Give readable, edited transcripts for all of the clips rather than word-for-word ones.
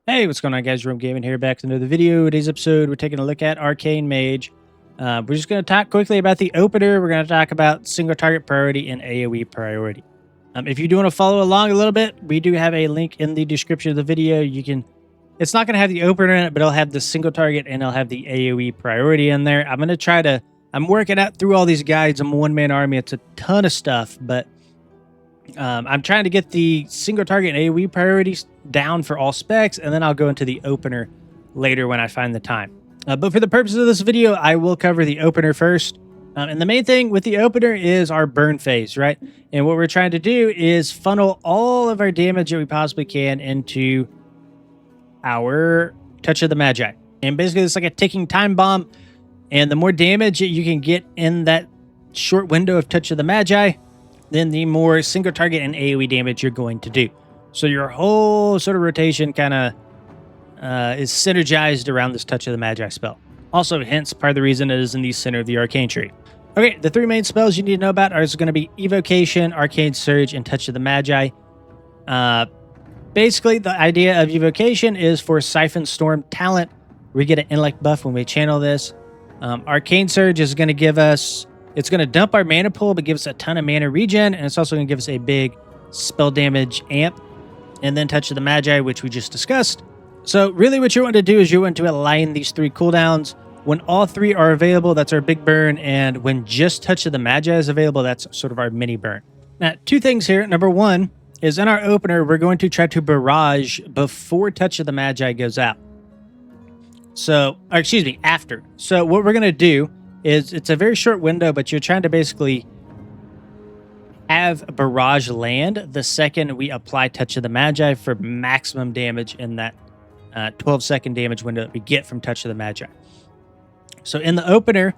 Hey, what's going on, guys? Room Gaming here, back to another video. Today's episode, we're taking a look at Arcane Mage. We're just going to talk quickly about the opener. We're going to talk about single target priority and AoE priority. If you do want to follow along a little bit, we do have a link in the description of the video. It's not going to have the opener in it, but it'll have the single target and it'll have the AoE priority in there. I'm working out through all these guides. I'm a one-man army. It's a ton of stuff, but I'm trying to get the single target and AoE priorities down for all specs, and then I'll go into the opener later when I find the time. But for the purposes of this video, I will cover the opener first. And the main thing with the opener is our burn phase, right? And what we're trying to do is funnel all of our damage that we possibly can into our Touch of the Magi. And basically, it's like a ticking time bomb. And the more damage that you can get in that short window of Touch of the Magi, then the more single target and AoE damage you're going to do. So your whole sort of rotation kind of is synergized around this Touch of the Magi spell. Also, hence part of the reason it is in the center of the Arcane tree. Okay, the three main spells you need to know about are going to be Evocation, Arcane Surge, and Touch of the Magi. Basically, the idea of Evocation is for Siphon Storm talent. We get an intellect buff when we channel this. Arcane Surge is going to give us... It's going to dump our mana pool, but give us a ton of mana regen, and it's also going to give us a big spell damage amp. And then Touch of the Magi, which we just discussed. So really what you want to do is you want to align these three cooldowns. When all three are available, that's our big burn, and when just Touch of the Magi is available, that's sort of our mini burn. Now, two things here. Number one is in our opener, we're going to try to barrage before Touch of the Magi goes out. After. So what we're going to do is it's a very short window, but you're trying to basically have Barrage land the second we apply Touch of the Magi for maximum damage in that 12-second damage window that we get from Touch of the Magi. So in the opener,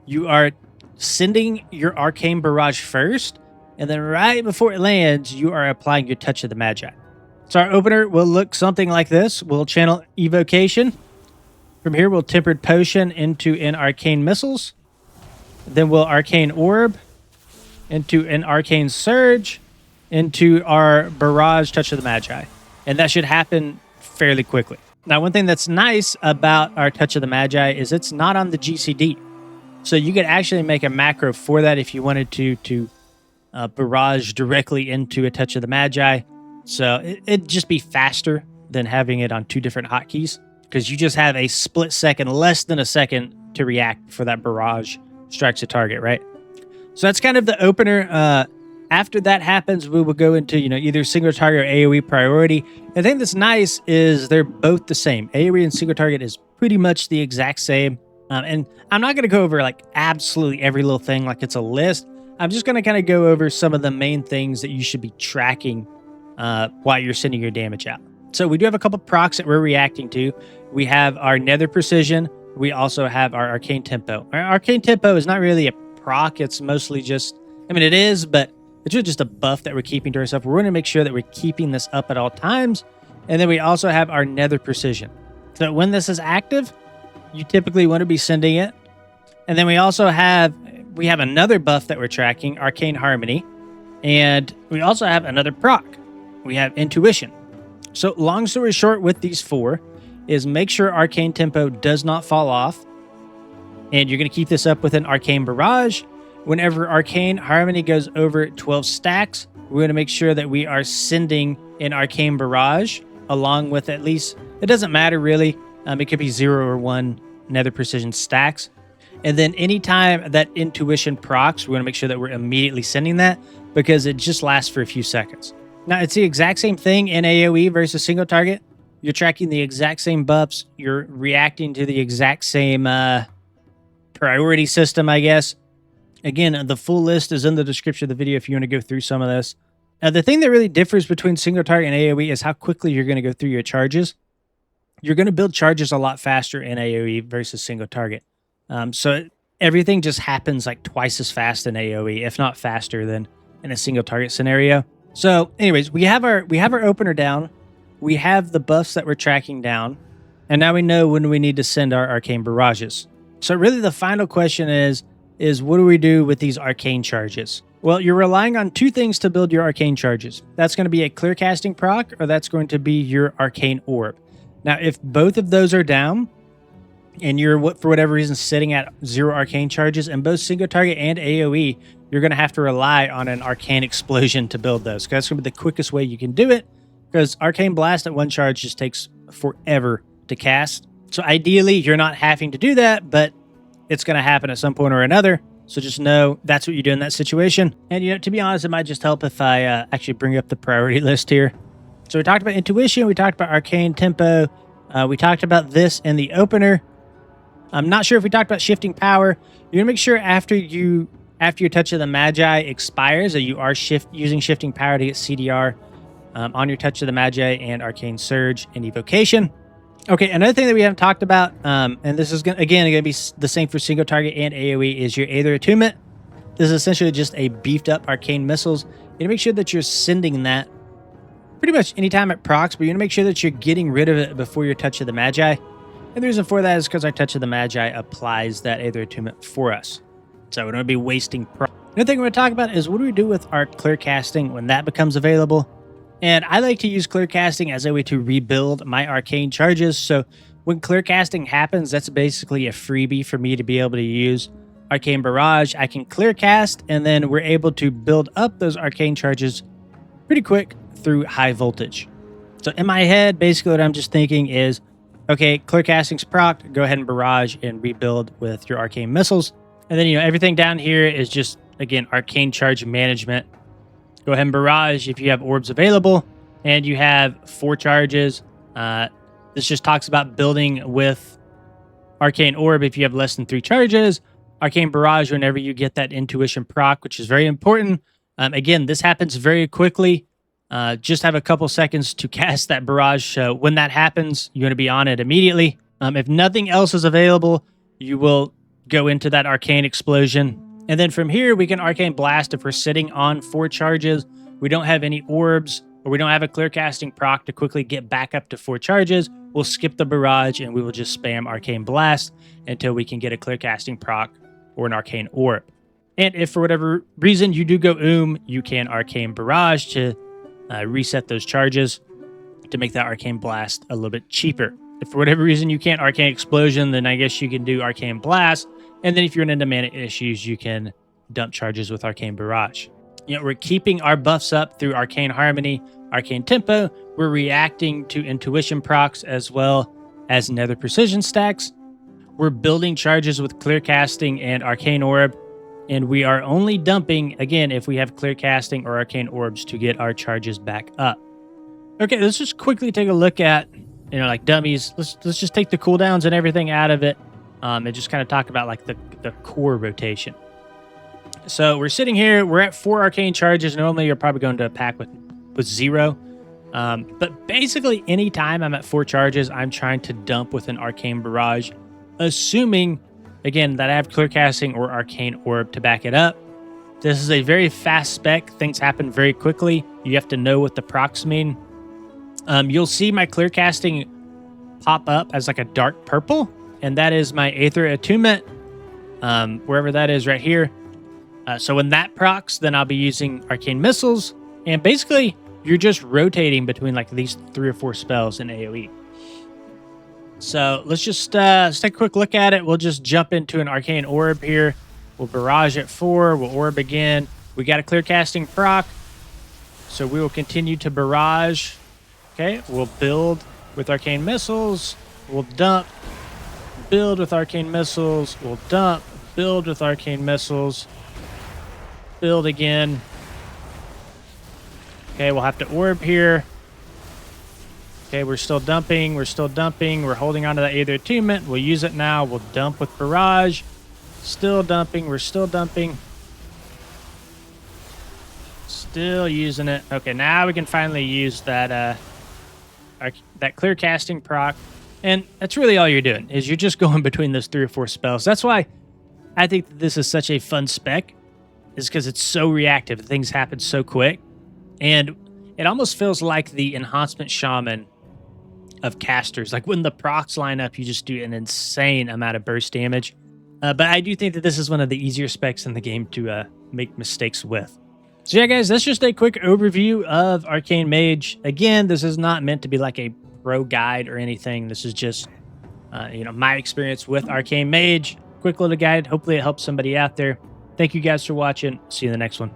you are sending your Arcane Barrage first, and then right before it lands, you are applying your Touch of the Magi. So our opener will look something like this. We'll channel Evocation. From here, we'll Tempered Potion into an Arcane Missiles. Then we'll Arcane Orb into an Arcane Surge into our Barrage Touch of the Magi. And that should happen fairly quickly. Now, one thing that's nice about our Touch of the Magi is it's not on the GCD. So you could actually make a macro for that if you wanted to barrage directly into a Touch of the Magi. So it'd just be faster than having it on two different hotkeys, because you just have a split second, less than a second, to react before that barrage strikes a target, right? So that's kind of the opener. After that happens, we will go into either single target or AoE priority. The thing that's nice is they're both the same. AoE and single target is pretty much the exact same. And I'm not going to go over like absolutely every little thing like it's a list. I'm just going to kind of go over some of the main things that you should be tracking while you're sending your damage out. So we do have a couple procs that we're reacting to. We have our Nether Precision. We also have our Arcane Tempo. Our Arcane Tempo is not really a proc. It's mostly just, it is, but it's really just a buff that we're keeping to ourselves. We're going to make sure that we're keeping this up at all times. And then we also have our Nether Precision. So when this is active, you typically want to be sending it. And then we also have another buff that we're tracking, Arcane Harmony. And we also have another proc. We have Intuition. So long story short with these four is make sure Arcane Tempo does not fall off. And you're going to keep this up with an Arcane Barrage. Whenever Arcane Harmony goes over 12 stacks, we're going to make sure that we are sending an Arcane Barrage along with at least, it doesn't matter really, it could be 0 or 1 Nether Precision stacks. And then anytime that Intuition procs, we're going to make sure that we're immediately sending that, because it just lasts for a few seconds. Now, it's the exact same thing in AoE versus single target. You're tracking the exact same buffs. You're reacting to the exact same priority system, I guess. Again, the full list is in the description of the video if you want to go through some of this. Now, the thing that really differs between single target and AoE is how quickly you're going to go through your charges. You're going to build charges a lot faster in AoE versus single target. So everything just happens like twice as fast in AoE, if not faster than in a single target scenario. So anyways, we have our opener down. We have the buffs that we're tracking down. And now we know when we need to send our Arcane Barrages. So really the final question is what do we do with these Arcane charges? Well, you're relying on two things to build your Arcane charges. That's going to be a Clear Casting proc, or that's going to be your Arcane Orb. Now, if both of those are down, and you're, for whatever reason, sitting at 0 arcane charges in both single target and AoE, you're going to have to rely on an arcane explosion to build those. Because that's going to be the quickest way you can do it, because arcane blast at 1 charge just takes forever to cast. So ideally, you're not having to do that, but it's going to happen at some point or another. So just know that's what you do in that situation. And, you know, to be honest, it might just help if I actually bring up the priority list here. So we talked about intuition, we talked about arcane tempo, we talked about this in the opener. I'm not sure if we talked about shifting power. You're gonna make sure after your Touch of the Magi expires that you are using shifting power to get CDR on your Touch of the Magi and Arcane Surge and Evocation. Okay, another thing that we haven't talked about, and this is gonna be the same for single target and AoE, is your Aether Attunement. This is essentially just a beefed up arcane missiles. You gotta make sure that you're sending that pretty much anytime it procs, but you want to make sure that you're getting rid of it before your Touch of the Magi. And the reason for that is because our Touch of the Magi applies that Aether Attunement for us. So we don't be wasting proc. Another thing we're going to talk about is what do we do with our clear casting when that becomes available. And I like to use clear casting as a way to rebuild my arcane charges. So when clear casting happens, that's basically a freebie for me to be able to use Arcane Barrage. I can clear cast, and then we're able to build up those arcane charges pretty quick through high voltage. So in my head, basically what I'm just thinking is, okay, clear casting's proc, go ahead and barrage and rebuild with your arcane missiles. And then, you know, everything down here is just, again, arcane charge management. Go ahead and barrage if you have orbs available and you have 4 charges. This just talks about building with arcane orb if you have less than 3 charges. Arcane barrage whenever you get that intuition proc, which is very important. Again, this happens very quickly. Just have a couple seconds to cast that barrage. So when that happens, you're going to be on it immediately. If nothing else is available, you will go into that arcane explosion. And then from here, we can arcane blast if we're sitting on 4 charges. We don't have any orbs, or we don't have a clear casting proc to quickly get back up to 4 charges. We'll skip the barrage and we will just spam arcane blast until we can get a clear casting proc or an arcane orb. And if for whatever reason you do go you can arcane barrage to reset those charges to make that arcane blast a little bit cheaper. If for whatever reason you can't arcane explosion, then I guess you can do arcane blast. And then if you're into mana issues, you can dump charges with arcane barrage. You know, we're keeping our buffs up through arcane harmony, arcane tempo. We're reacting to intuition procs as well as nether precision stacks. We're building charges with clear casting and arcane orb. And we are only dumping, again, if we have clear casting or arcane orbs to get our charges back up. Okay, let's just quickly take a look at, you know, like dummies. Let's just take the cooldowns and everything out of it, and just kind of talk about like the core rotation. So we're sitting here, we're at 4 arcane charges. Normally you're probably going to a pack with 0. But basically anytime I'm at 4 charges, I'm trying to dump with an arcane barrage, assuming, again, that I have clear casting or arcane orb to back it up. This is a very fast spec. Things happen very quickly. You have to know what the procs mean. You'll see my clear casting pop up as like a dark purple, and that is my Aether Attunement, wherever that is right here. So when that procs, then I'll be using arcane missiles, and basically you're just rotating between like these 3 or 4 spells in AoE. So let's just take a quick look at it. We'll just jump into an arcane orb here. We'll barrage at 4. We'll orb again. We got a clear casting proc, so we will continue to barrage. Okay, we'll build with arcane missiles. We'll dump, build with arcane missiles. We'll dump, build with arcane missiles. Build again. Okay, we'll have to orb here. Okay, we're still dumping. We're still dumping. We're holding on to that Aether Attunement. We'll use it now. We'll dump with barrage. Still dumping. We're still dumping. Still using it. Okay, now we can finally use that that clear casting proc. And that's really all you're doing, is you're just going between those 3 or 4 spells. That's why I think that this is such a fun spec, is because it's so reactive. Things happen so quick. And it almost feels like the enhancement shaman of casters. Like when the procs line up, you just do an insane amount of burst damage. But I do think that this is one of the easier specs in the game to make mistakes with. So yeah, guys, that's just a quick overview of Arcane Mage. Again, this is not meant to be like a pro guide or anything. This is just, my experience with Arcane Mage. Quick little guide. Hopefully it helps somebody out there. Thank you guys for watching. See you in the next one.